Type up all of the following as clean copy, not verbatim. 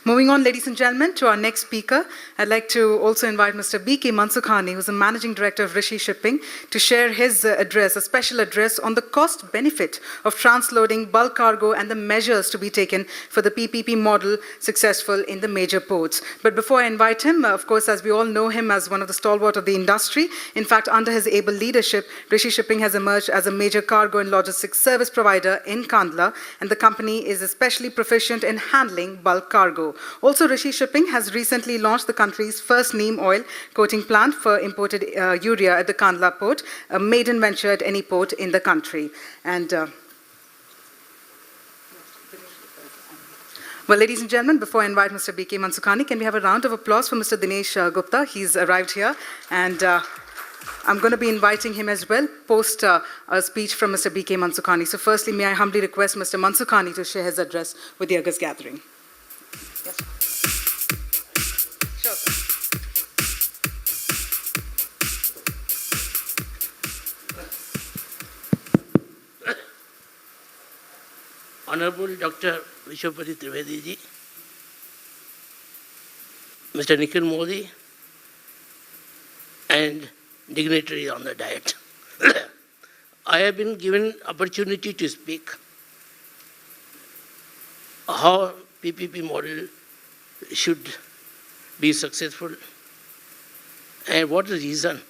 Moving on, ladies and gentlemen, to our next speaker, I'd like to also invite Mr. B.K. Mansukhani, who's the Managing Director of Rishi Shipping, to share his address, a special address on the cost-benefit of transloading bulk cargo and the measures to be taken for the PPP model successful in the major ports. But before I invite him, of course, as we all know him as one of the stalwart of the industry, in fact, under his able leadership, Rishi Shipping has emerged as a major cargo and logistics service provider in Kandla, and the company is especially proficient in handling bulk cargo. Also, Rishi Shipping has recently launched the country's first neem oil coating plant for imported urea at the Kandla port, a maiden venture at any port in the country. And well, ladies and gentlemen, before I invite Mr. B.K. Mansukhani, can we have a round of applause for Mr. Dinesh Gupta? He's arrived here, and I'm going to be inviting him as well, post a speech from Mr. B.K. Mansukhani. So firstly, may I humbly request Mr. Mansukhani to share his address with the August gathering. Yes. Sure, sir. Honorable Dr. Vishwapati Trivedi ji, Mr. Nikhil Modi, and dignitaries on the diet. I have been given opportunity to speak how PPP model should be successful and what is the reason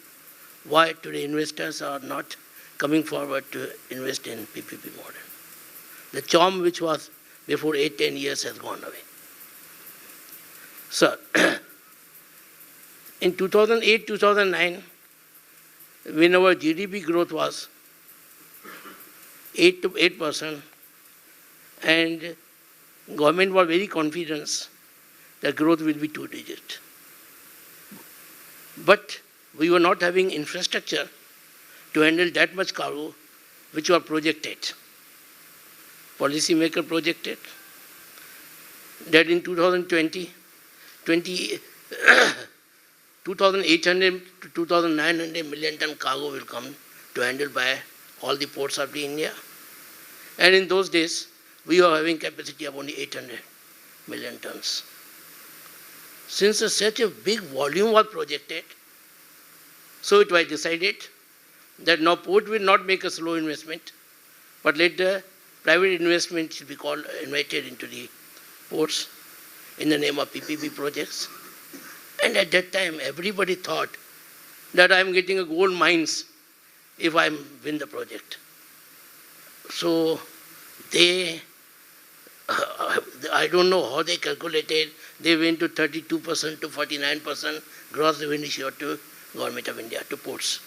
why today investors are not coming forward to invest in PPP model. The charm which was before 8-10 years has gone away. So, in 2008-2009, when our GDP growth was 8% and government was very confident that growth will be 2-digit. But we were not having infrastructure to handle that much cargo which were projected. Policymaker projected that in 2020, 2,800 to 2,900 million ton cargo will come to handle by all the ports of India. And in those days, we were having capacity of only 800 million tons. Since such a big volume was projected, so it was decided that now port will not make a slow investment, but let the private investment should be invited into the ports in the name of PPP projects. And at that time, everybody thought that I am getting a gold mines if I win the project. So they, I don't know how they calculated, they went to 32% to 49% gross revenue share to Government of India, to ports.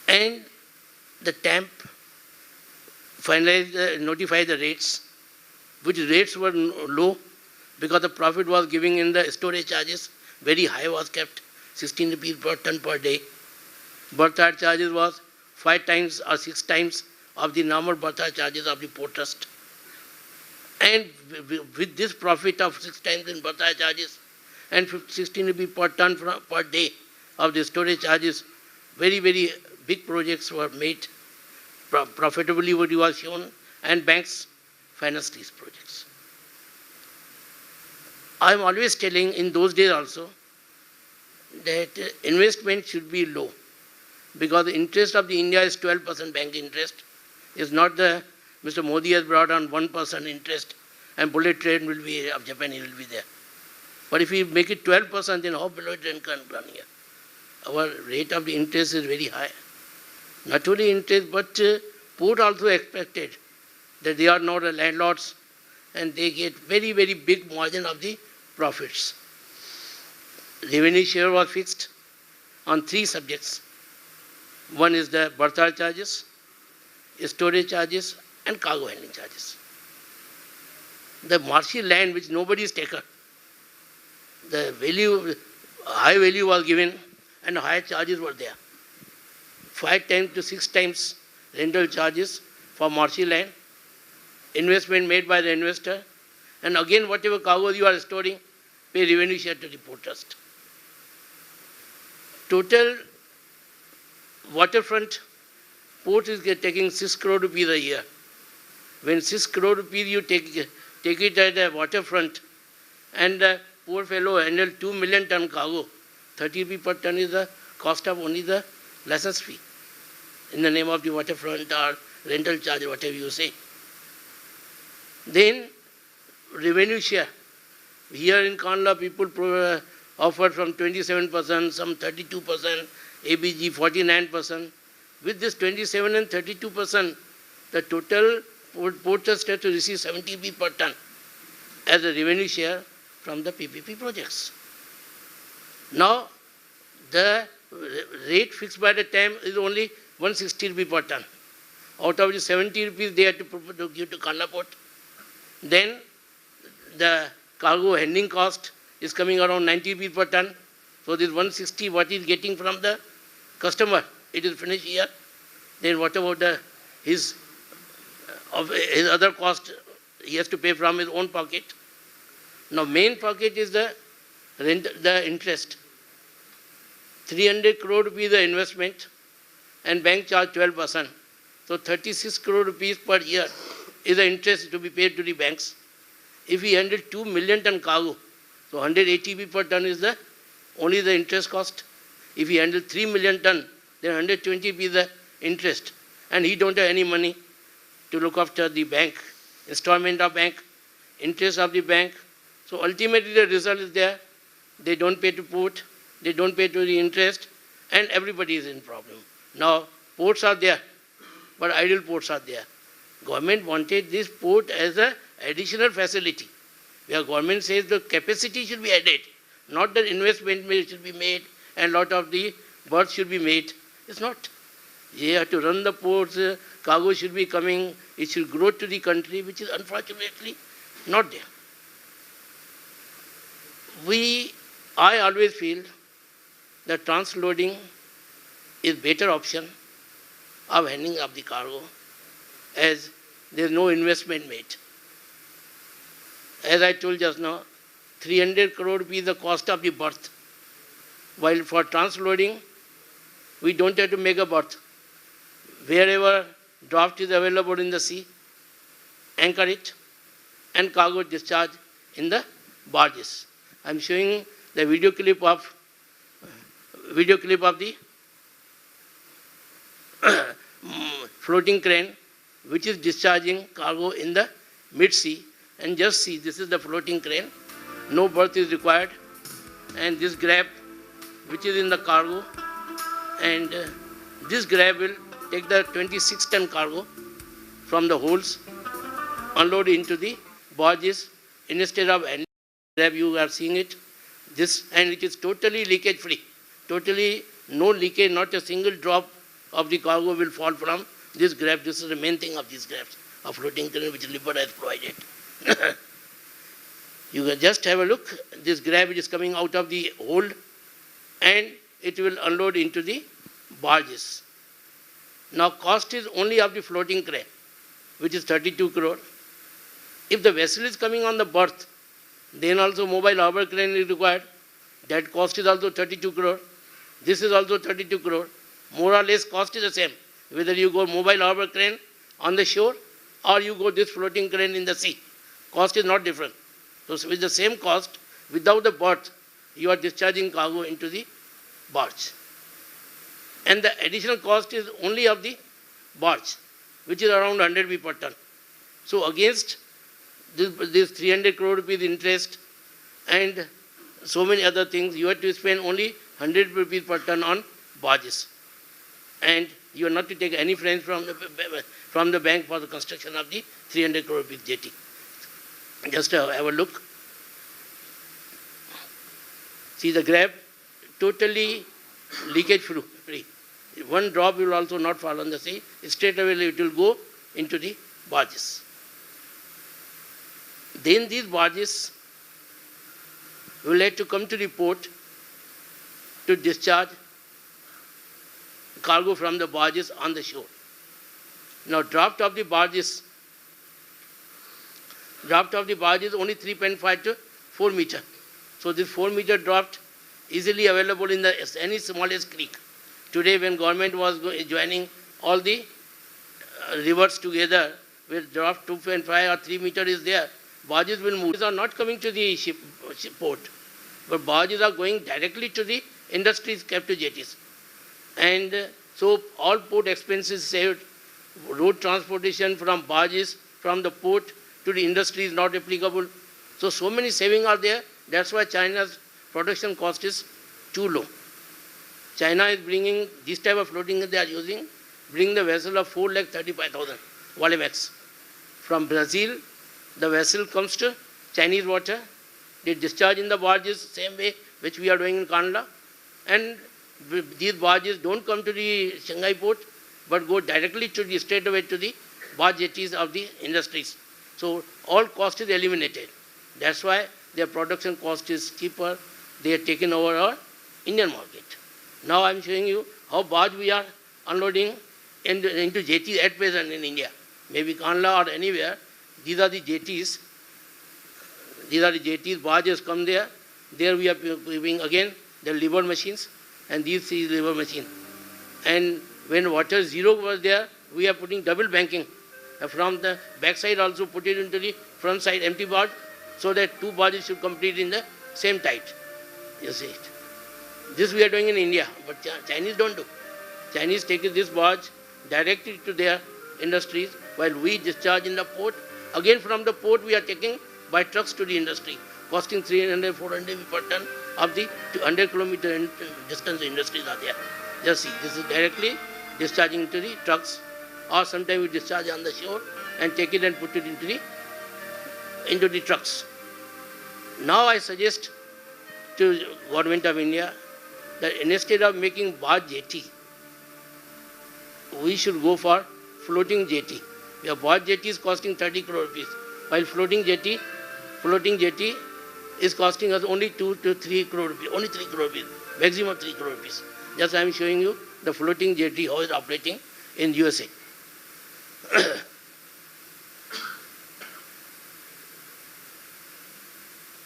And the TAMP finalized, notified the rates, which rates were low because the profit was giving in the storage charges, very high was kept, 16 rupees per ton per day. Berthage charges was 5 times or 6 times of the normal berthage charges of the port trust. And with this profit of 6 times in berthage charges and 16 rupees per ton per day of the storage charges, very, very big projects were made. Profitably what you was shown, and banks finance these projects. I am always telling in those days also that investment should be low because the interest of the India is 12% bank interest. It's not the Mr. Modi has brought on 1% interest and bullet train will be of Japan, he will be there. But if we make it 12%, then how bullet train can run here? Our rate of the interest is very high. Not only interest, but port also expected that they are not the landlords and they get very, very big margin of the profits. Revenue share was fixed on 3 subjects. One is the berthage charges, storage charges, and cargo handling charges. The marshy land which nobody is taken, the value, high value was given and high charges were there. 5 times to 6 times rental charges for marshy land, investment made by the investor, and again whatever cargo you are storing, pay revenue share to the port trust. Total waterfront port is taking 6 crore rupees a year. When 6 crore rupees you take take it at the waterfront, and the poor fellow handled 2 million ton cargo. 30 rupee per ton is the cost of only the license fee, in the name of the waterfront or rental charge, or whatever you say. Then, revenue share. Here in Kandla, people offer from 27%, some 32%, ABG 49%. With this 27 and 32%, the total port trust has to receive 70 rupee per ton as a revenue share from the PPP projects. Now, the rate fixed by the time is only 160 rupee per ton. Out of the 70 rupees they have to give to Kandla Port. Then the cargo handling cost is coming around 90 rupees per ton. So this 160 what he is getting from the customer, it is finished here. Then what about his other cost he has to pay from his own pocket. Now main pocket is the interest. 300 crore rupees the investment and bank charge 12%. So 36 crore rupees per year is the interest to be paid to the banks. If we handle 2 million ton cargo, so 180 rupee per ton is only the interest cost. If we handle 3 million ton, then 120 rupee is the interest. And he don't have any money to look after the bank, installment of bank, interest of the bank. So ultimately the result is there. They don't pay to port, they don't pay to the interest, and everybody is in problem. Now ports are there, but idle ports are there. Government wanted this port as an additional facility, where government says the capacity should be added, not that investment should be made and lot of the berths should be made. It's not. You have to run the ports, cargo should be coming, it should grow to the country, which is unfortunately not there. I always feel that transloading is better option of handling of the cargo, as there is no investment made. As I told just now, 300 crore rupees is the cost of the berth. While for transloading, we don't have to make a berth. Wherever draft is available in the sea, anchor it, and cargo discharge in the barges. I am showing the video clip of the floating crane, which is discharging cargo in the mid-sea. And just see, this is the floating crane. No berth is required. And this grab, which is in the cargo, and this grab will take the 26-ton cargo from the holds, unload into the barges. Instead of handling grab, you are seeing it. This, and it is totally leakage free. Totally no leakage, not a single drop of the cargo will fall from this grab. This is the main thing of these grabs, of floating crane which Lippert has provided. You can just have a look. This grab is coming out of the hold and it will unload into the barges. Now cost is only of the floating crane, which is 32 crore. If the vessel is coming on the berth, then also mobile harbor crane is required. That cost is also 32 crore. This is also 32 crore. More or less cost is the same. Whether you go mobile harbor crane on the shore or you go this floating crane in the sea. Cost is not different. So with the same cost, without the berth, you are discharging cargo into the barge. And the additional cost is only of the barge, which is around 100 rupee per ton. So against this 300 crore rupees interest and so many other things, you have to spend only 100 rupees per ton on barges. And you are not to take any funds from the bank for the construction of the 300 crore rupees jetty. Just have a look. See the grab, totally leakage free. One drop will also not fall on the sea. Straight away it will go into the barges. Then these barges will have to come to the port to discharge cargo from the barges on the shore. Now draft of the barges only 3.5 to 4 meter. So this 4 meter draft easily available in any smallest creek. Today when government was joining all the rivers together, where draft 2.5 or 3 meter is there, barges will move. These are not coming to the ship port, but barges are going directly to the industries kept to jetties. And so all port expenses saved, road transportation from barges from the port to the industry is not applicable. So many savings are there. That's why China's production cost is too low. China is bringing this type of floating they are using, bring the vessel of 4,35,000 Valimax. From Brazil, the vessel comes to Chinese water. They discharge in the barges same way which we are doing in Kandla. And these barges don't come to the Shanghai port, but go directly to the straight away to the barge jetties of the industries. So all cost is eliminated. That's why their production cost is cheaper. They are taken over our Indian market. Now I'm showing you how barge we are unloading into jetties at present in India. Maybe Kandla or anywhere. These are the jetties. These are the jetties. Barges come there. There we are giving again the lever machines, and these is lever machine. And when water zero was there, we are putting double banking. From the back side also put it into the front side empty barge, so that two barges should complete in the same tide. You see it. This we are doing in India, but Chinese don't do. Chinese take this barge directly to their industries, while we discharge in the port. Again from the port we are taking by trucks to the industry, costing 300, 400 per ton of the 200 kilometer distance industries are there. Just see, this is directly discharging to the trucks, or sometimes we discharge on the shore and take it and put it into the trucks. Now I suggest to Government of India that instead of making barge jetty, we should go for floating jetty. Your barge jetty is costing 30 crore rupees, while floating jetty is costing us only 2 to 3 crore rupees, only 3 crore rupees, maximum 3 crore rupees. Just I am showing you the floating jetty, how it is operating in USA.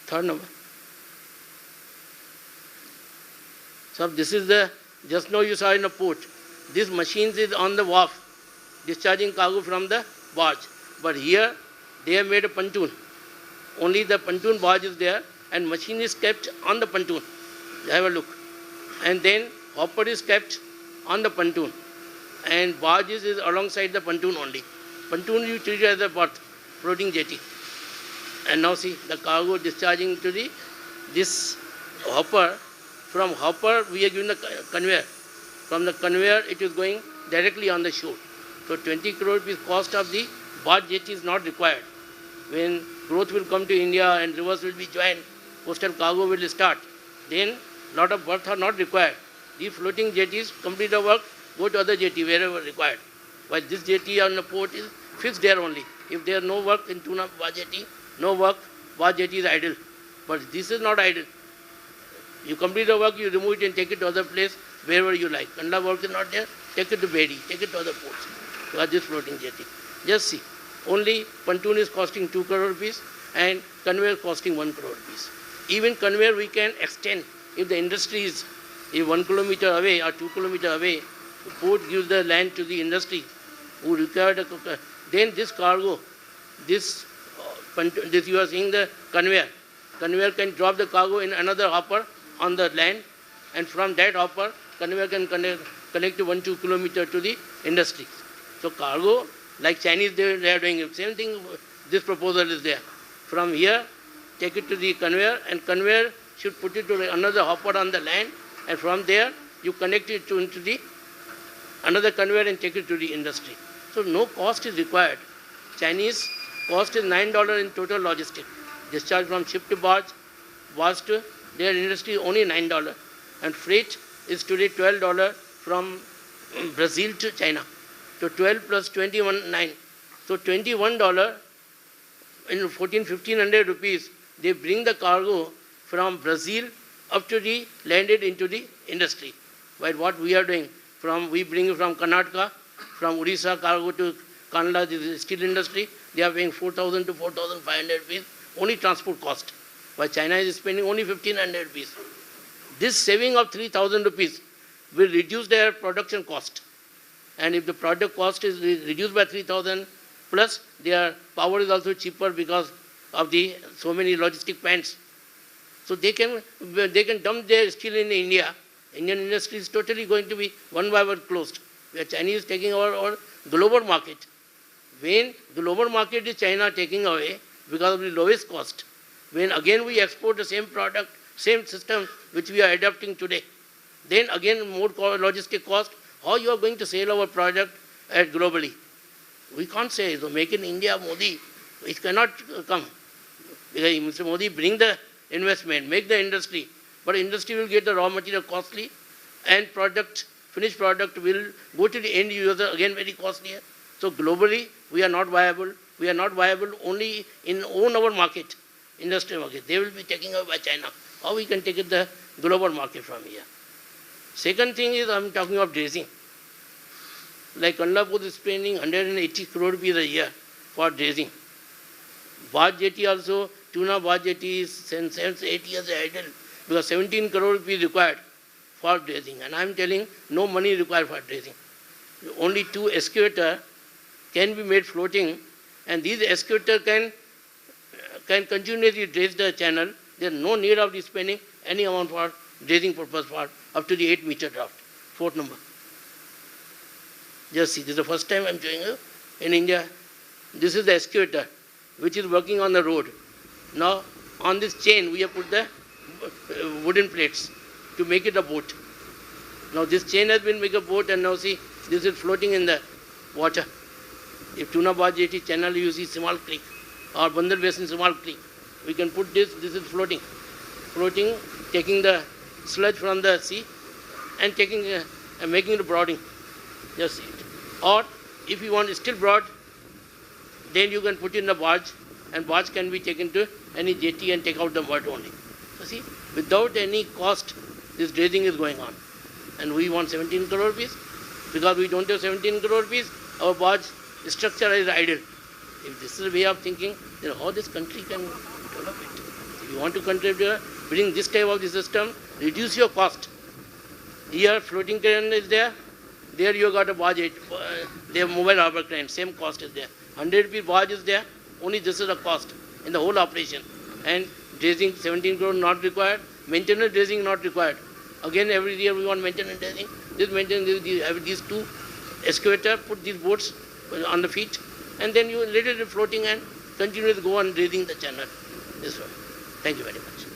Third number. So this is the, just now you saw in the port, this machine is on the wharf, discharging cargo from the barge. But here they have made a pontoon. Only the pontoon barge is there, and machine is kept on the pontoon. Have a look. And then hopper is kept on the pontoon, and barges is alongside the pontoon only. Pontoon you treat as a berth, floating jetty. And now see the cargo discharging to this hopper. From hopper we are given the conveyor. From the conveyor it is going directly on the shore. So 20 crore rupees cost of the barge jetty is not required. When growth will come to India and rivers will be joined, coastal cargo will start, then lot of berths are not required. These floating jetties complete the work, go to other jetty wherever required. While this jetty on the port is fixed there only. If there is no work in Tuna barge jetty, no work, barge jetty is idle. But this is not idle. You complete the work, you remove it and take it to other place wherever you like. Kandla work is not there, take it to Bedi, take it to other ports. You have this floating jetty. Just see, only pontoon is costing 2 crore rupees and conveyor costing 1 crore rupees. Even conveyor we can extend if the industry is 1 kilometer away or 2 kilometer away. The port gives the land to the industry who require the, then this cargo, this you are seeing the conveyor. Conveyor can drop the cargo in another hopper on the land, and from that hopper, conveyor can connect to 1-2 kilometer to the industry. So cargo, like Chinese, they are doing it. Same thing, this proposal is there. From here, take it to the conveyor, and conveyor should put it to another hopper on the land, and from there, you connect it into the another conveyor and take it to the industry. So no cost is required. Chinese cost is $9 in total logistic. Discharge from ship to barge, barge to their industry only $9. And freight is today $12 from Brazil to China. So 12 plus 21, 9. So $21 in 1,500 rupees, they bring the cargo from Brazil up to the landed into the industry. While what we are doing, we bring from Karnataka, from Odisha cargo to Kandla, the steel industry, they are paying 4,000 to 4,500 rupees, only transport cost. While China is spending only 1,500 rupees. This saving of 3,000 rupees will reduce their production cost. And if the product cost is reduced by 3,000, plus their power is also cheaper because of the so many logistic plants. So they can dump their steel in India. Indian industry is totally going to be one by one closed. We are Chinese taking our global market. When global market is China taking away because of the lowest cost, when again we export the same product, same system which we are adopting today, then again more logistic cost, how you are going to sell our product globally? We can't say, so make in India, Modi, it cannot come. Because Mr. Modi bring the investment, make the industry, but industry will get the raw material costly and product, finished product will go to the end user again very costly. So globally, we are not viable. We are not viable only in our market, industry market. They will be taken over by China. How we can take it the global market from here? Second thing is I'm talking of dredging. Like Kandlapur is spending 180 crore rupees a year for dredging. Barge jetty also, Tuna barge jetty is since 8 years idle because 17 crore rupees required for dredging. And I'm telling no money required for dredging. Only 2 excavators can be made floating, and these excavators can continuously dredge the channel. There is no need of spending any amount for dredging purpose for up to the 8-meter draft. 4th number. Just see, this is the first time I'm showing you in India. This is the excavator which is working on the road. Now on this chain we have put the wooden plates to make it a boat. Now this chain has been made a boat, and now see this is floating in the water. If Tuna barge jetty channel you see small creek or Bandar Basin small creek, we can put this is floating, taking the sludge from the sea and taking and making it broading. Just see it. Or if you want still broad, then you can put in the barge, and barge can be taken to any jetty and take out the mud only. So see, without any cost, this dredging is going on. And we want 17 crore rupees. Because we don't have 17 crore rupees, our barge structure is idle. If this is a way of thinking, then how this country can develop it? If you want to contribute, bring this type of the system, reduce your cost. Here floating crane is there. There you got a barge, they have mobile harbor crane, same cost is there. 100 rupees barge is there, only this is the cost in the whole operation. And dredging 17 crore not required, maintenance dredging not required. Again every year we want maintenance dredging. This maintenance, have these 2 excavator, put these boats on the feet, and then you let it floating and continue to go on dredging the channel. This one. Thank you very much.